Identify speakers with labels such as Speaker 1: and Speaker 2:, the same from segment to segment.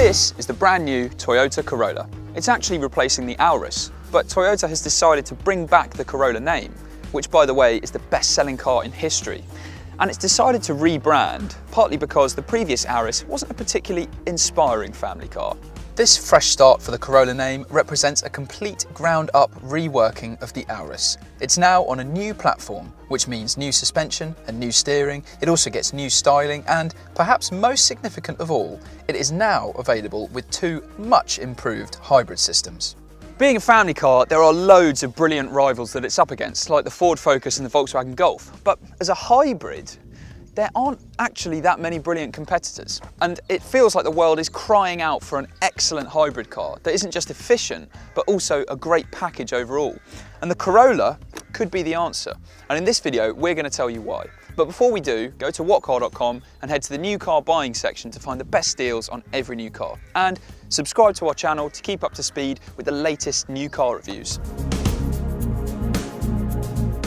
Speaker 1: This is the brand new Toyota Corolla. It's actually replacing the Auris, but Toyota has decided to bring back the Corolla name, which by the way is the best-selling car in history. And it's decided to rebrand, partly because the previous Auris wasn't a particularly inspiring family car. This fresh start for the Corolla name represents a complete ground-up reworking of the Auris. It's now on a new platform, which means new suspension and new steering. It also gets new styling and, perhaps most significant of all, it is now available with two much improved hybrid systems. Being a family car, there are loads of brilliant rivals that it's up against, like the Ford Focus and the Volkswagen Golf. But as a hybrid, there aren't actually that many brilliant competitors. And it feels like the world is crying out for an excellent hybrid car that isn't just efficient, but also a great package overall. And the Corolla could be the answer. And in this video, we're going to tell you why. But before we do, go to whatcar.com and head to the new car buying section to find the best deals on every new car. And subscribe to our channel to keep up to speed with the latest new car reviews.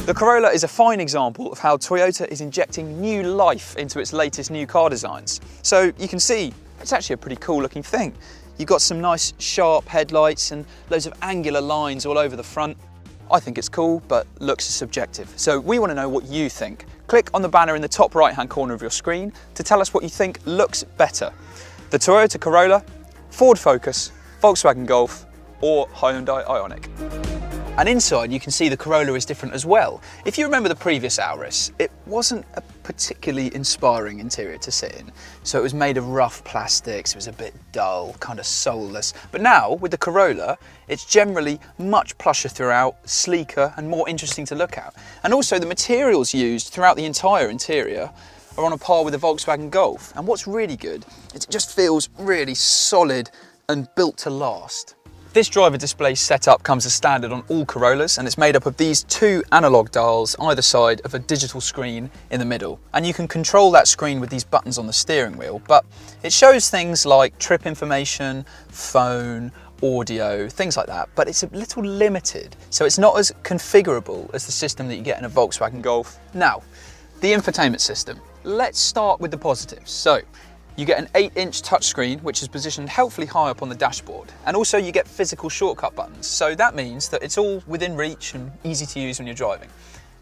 Speaker 1: The Corolla is a fine example of how Toyota is injecting new life into its latest new car designs. So you can see, it's actually a pretty cool looking thing. You've got some nice sharp headlights and loads of angular lines all over the front. I think it's cool, but looks is subjective. So we want to know what you think. Click on the banner in the top right-hand corner of your screen to tell us what you think looks better. The Toyota Corolla, Ford Focus, Volkswagen Golf, or Hyundai Ioniq. And inside you can see the Corolla is different as well. If you remember the previous Auris, it wasn't a particularly inspiring interior to sit in. So it was made of rough plastics, it was a bit dull, kind of soulless. But now, with the Corolla, it's generally much plusher throughout, sleeker and more interesting to look at. And also the materials used throughout the entire interior are on a par with the Volkswagen Golf. And what's really good is it just feels really solid and built to last. This driver display setup comes as standard on all Corollas, and it's made up of these two analog dials either side of a digital screen in the middle. And you can control that screen with these buttons on the steering wheel, but it shows things like trip information, phone, audio, things like that, but it's a little limited. So it's not as configurable as the system that you get in a Volkswagen Golf. Now, the infotainment system. Let's start with the positives. So, you get an 8-inch touchscreen, which is positioned helpfully high up on the dashboard. And also you get physical shortcut buttons. So that means that it's all within reach and easy to use when you're driving.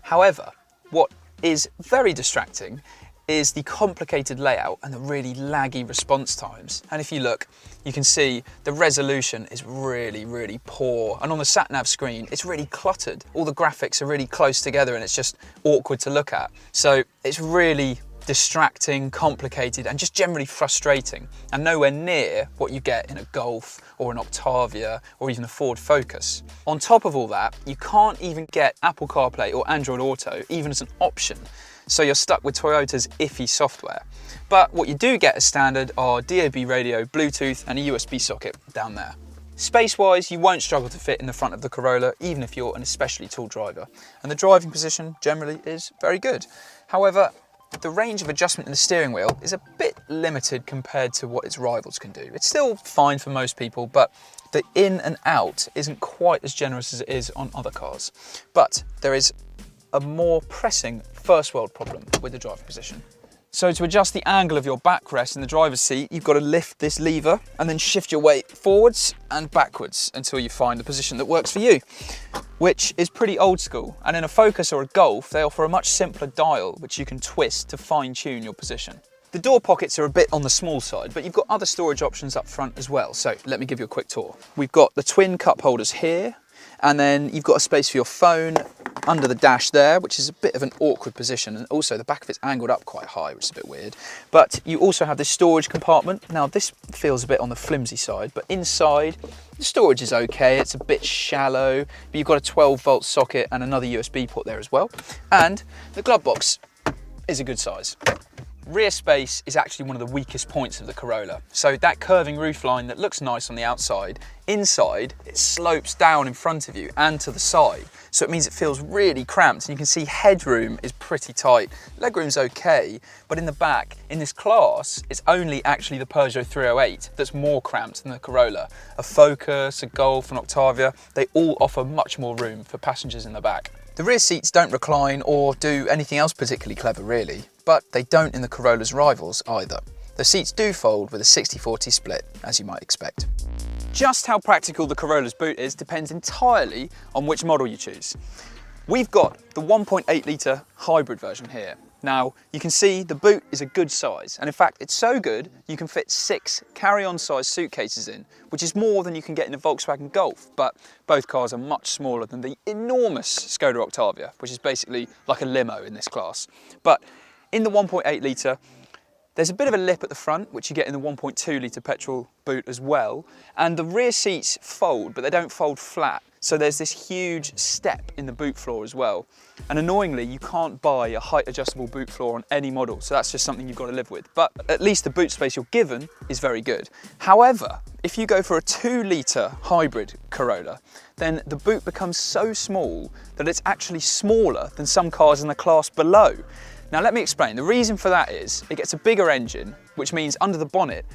Speaker 1: However, what is very distracting is the complicated layout and the really laggy response times. And if you look, you can see the resolution is really, really poor. And on the sat-nav screen, it's really cluttered. All the graphics are really close together and it's just awkward to look at. So it's really distracting, complicated, and just generally frustrating, and nowhere near what you get in a Golf or an Octavia or even a Ford Focus. On top of all that, you can't even get Apple CarPlay or Android Auto even as an option, so you're stuck with Toyota's iffy software. But what you do get as standard are DAB radio, Bluetooth, and a USB socket down there. Space-wise, you won't struggle to fit in the front of the Corolla, even if you're an especially tall driver, and the driving position generally is very good. However, the range of adjustment in the steering wheel is a bit limited compared to what its rivals can do. It's still fine for most people, but the in and out isn't quite as generous as it is on other cars. But there is a more pressing first world problem with the driving position. So to adjust the angle of your backrest in the driver's seat, you've got to lift this lever and then shift your weight forwards and backwards until you find the position that works for you, which is pretty old school. And in a Focus or a Golf, they offer a much simpler dial, which you can twist to fine tune your position. The door pockets are a bit on the small side, but you've got other storage options up front as well. So let me give you a quick tour. We've got the twin cup holders here, and then you've got a space for your phone under the dash there, which is a bit of an awkward position, and also the back of it's angled up quite high, which is a bit weird. But you also have this storage compartment. Now this feels a bit on the flimsy side, but inside the storage is okay. It's a bit shallow, but you've got a 12-volt socket and another USB port there as well. And the glove box is a good size. Rear space is actually one of the weakest points of the Corolla. So that curving roofline that looks nice on the outside, inside it slopes down in front of you and to the side. So it means it feels really cramped, and you can see headroom is pretty tight. Legroom's okay, but in the back, in this class, it's only actually the Peugeot 308 that's more cramped than the Corolla. A Focus, a Golf, an Octavia, they all offer much more room for passengers in the back. The rear seats don't recline or do anything else particularly clever really, but they don't in the Corolla's rivals either. The seats do fold with a 60-40 split, as you might expect. Just how practical the Corolla's boot is depends entirely on which model you choose. We've got the 1.8 litre hybrid version here. Now, you can see the boot is a good size, and in fact, it's so good, you can fit 6 carry-on size suitcases in, which is more than you can get in a Volkswagen Golf, but both cars are much smaller than the enormous Skoda Octavia, which is basically like a limo in this class. But in the 1.8 litre, there's a bit of a lip at the front, which you get in the 1.2 litre petrol boot as well, and the rear seats fold, but they don't fold flat. So there's this huge step in the boot floor as well. And annoyingly, you can't buy a height adjustable boot floor on any model, so that's just something you've got to live with. But at least the boot space you're given is very good. However, if you go for a 2 litre hybrid Corolla, then the boot becomes so small that it's actually smaller than some cars in the class below. Now let me explain. The reason for that is it gets a bigger engine, which means under the bonnet,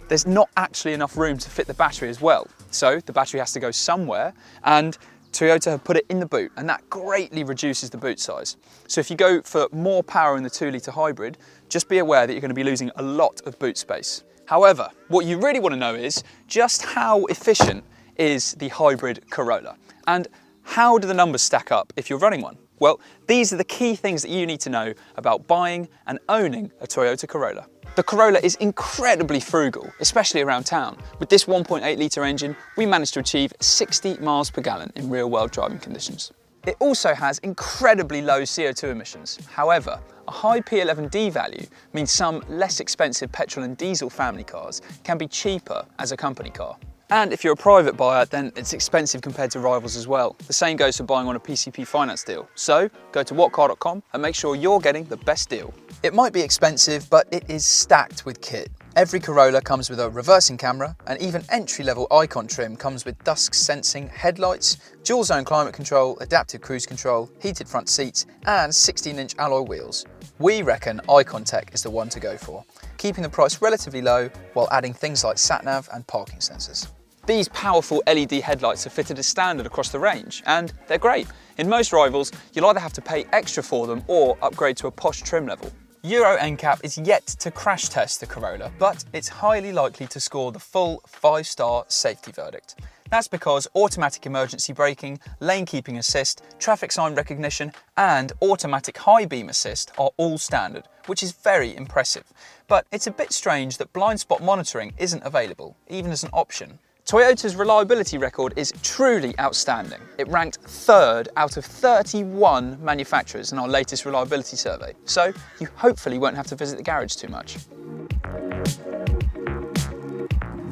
Speaker 1: there's not actually enough room to fit the battery as well. So the battery has to go somewhere, and Toyota have put it in the boot, and that greatly reduces the boot size. So if you go for more power in the 2 litre hybrid, just be aware that you're going to be losing a lot of boot space. However, what you really want to know is just how efficient is the hybrid Corolla, and how do the numbers stack up if you're running one? Well, these are the key things that you need to know about buying and owning a Toyota Corolla. The Corolla is incredibly frugal, especially around town. With this 1.8 litre engine, we managed to achieve 60 miles per gallon in real-world driving conditions. It also has incredibly low CO2 emissions. However, a high P11D value means some less expensive petrol and diesel family cars can be cheaper as a company car. And if you're a private buyer, then it's expensive compared to rivals as well. The same goes for buying on a PCP finance deal. So go to whatcar.com and make sure you're getting the best deal. It might be expensive, but it is stacked with kit. Every Corolla comes with a reversing camera, and even entry-level icon trim comes with dusk sensing headlights, dual zone climate control, adaptive cruise control, heated front seats, and 16-inch alloy wheels. We reckon Icon Tech is the one to go for, keeping the price relatively low while adding things like sat-nav and parking sensors. These powerful LED headlights are fitted as standard across the range, and they're great. In most rivals, you'll either have to pay extra for them or upgrade to a posh trim level. Euro NCAP is yet to crash test the Corolla, but it's highly likely to score the full 5-star safety verdict. That's because automatic emergency braking, lane keeping assist, traffic sign recognition, and automatic high beam assist are all standard, which is very impressive. But it's a bit strange that blind spot monitoring isn't available, even as an option. Toyota's reliability record is truly outstanding. It ranked 3rd out of 31 manufacturers in our latest reliability survey, so you hopefully won't have to visit the garage too much.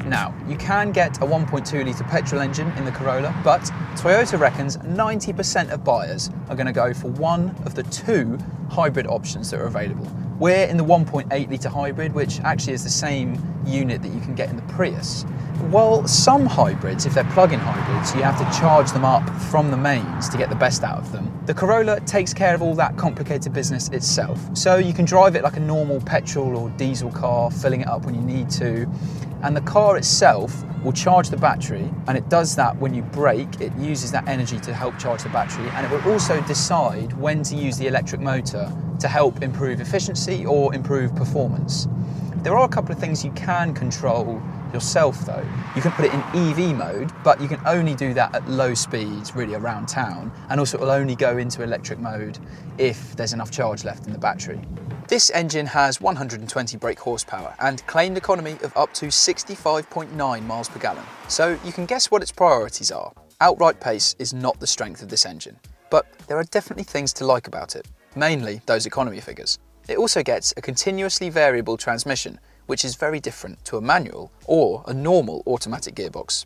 Speaker 1: Now, you can get a 1.2 litre petrol engine in the Corolla, but Toyota reckons 90% of buyers are going to go for one of the 2 hybrid options that are available. We're in the 1.8 litre hybrid, which actually is the same unit that you can get in the Prius. While some hybrids, if they're plug-in hybrids, you have to charge them up from the mains to get the best out of them, the Corolla takes care of all that complicated business itself. So you can drive it like a normal petrol or diesel car, filling it up when you need to, and the car itself will charge the battery, and it does that when you brake. It uses that energy to help charge the battery, and it will also decide when to use the electric motor to help improve efficiency or improve performance. There are a couple of things you can control yourself though. You can put it in EV mode, but you can only do that at low speeds, really around town, and also it will only go into electric mode if there's enough charge left in the battery. This engine has 120 brake horsepower and claimed economy of up to 65.9 miles per gallon. So you can guess what its priorities are. Outright pace is not the strength of this engine, but there are definitely things to like about it, mainly those economy figures. It also gets a continuously variable transmission, which is very different to a manual or a normal automatic gearbox.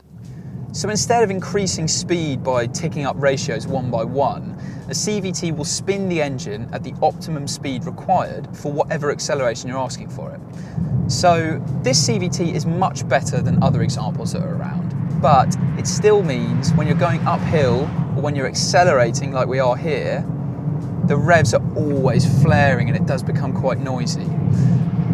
Speaker 1: So instead of increasing speed by ticking up ratios one by one, a CVT will spin the engine at the optimum speed required for whatever acceleration you're asking for it. So this CVT is much better than other examples that are around, but it still means when you're going uphill or when you're accelerating like we are here, the revs are always flaring and it does become quite noisy.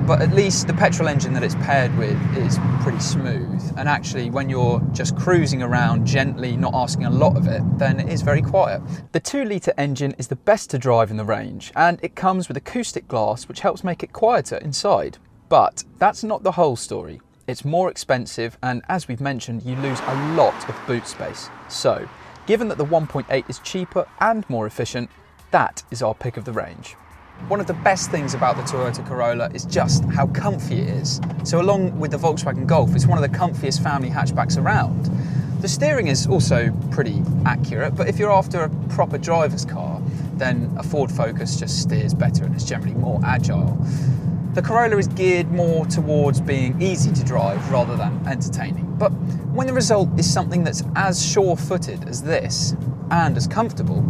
Speaker 1: But at least the petrol engine that it's paired with is pretty smooth, and actually when you're just cruising around gently, not asking a lot of it, then it is very quiet. The 2 litre engine is the best to drive in the range, and it comes with acoustic glass which helps make it quieter inside. But that's not the whole story. It's more expensive, and as we've mentioned, you lose a lot of boot space. So, given that the 1.8 is cheaper and more efficient, that is our pick of the range. One of the best things about the Toyota Corolla is just how comfy it is. So along with the Volkswagen Golf, it's one of the comfiest family hatchbacks around. The steering is also pretty accurate, but if you're after a proper driver's car, then a Ford Focus just steers better and is generally more agile. The Corolla is geared more towards being easy to drive rather than entertaining. But when the result is something that's as sure-footed as this and as comfortable,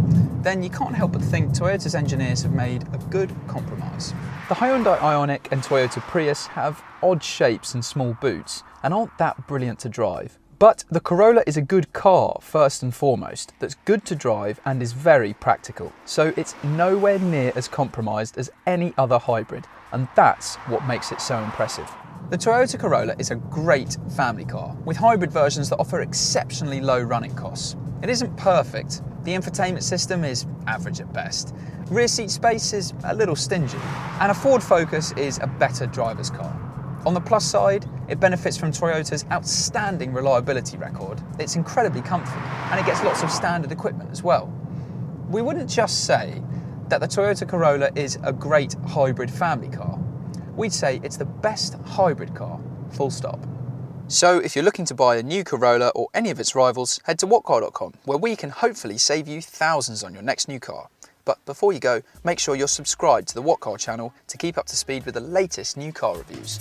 Speaker 1: then you can't help but think Toyota's engineers have made a good compromise. The Hyundai Ioniq and Toyota Prius have odd shapes and small boots and aren't that brilliant to drive. But the Corolla is a good car, first and foremost, that's good to drive and is very practical. So it's nowhere near as compromised as any other hybrid, and that's what makes it so impressive. The Toyota Corolla is a great family car, with hybrid versions that offer exceptionally low running costs. It isn't perfect. The infotainment system is average at best. Rear seat space is a little stingy, and a Ford Focus is a better driver's car. On the plus side, it benefits from Toyota's outstanding reliability record. It's incredibly comfy, and it gets lots of standard equipment as well. We wouldn't just say that the Toyota Corolla is a great hybrid family car. We'd say it's the best hybrid car, full stop. So if you're looking to buy a new Corolla or any of its rivals, head to whatcar.com, where we can hopefully save you thousands on your next new car. But before you go, make sure you're subscribed to the What Car channel to keep up to speed with the latest new car reviews.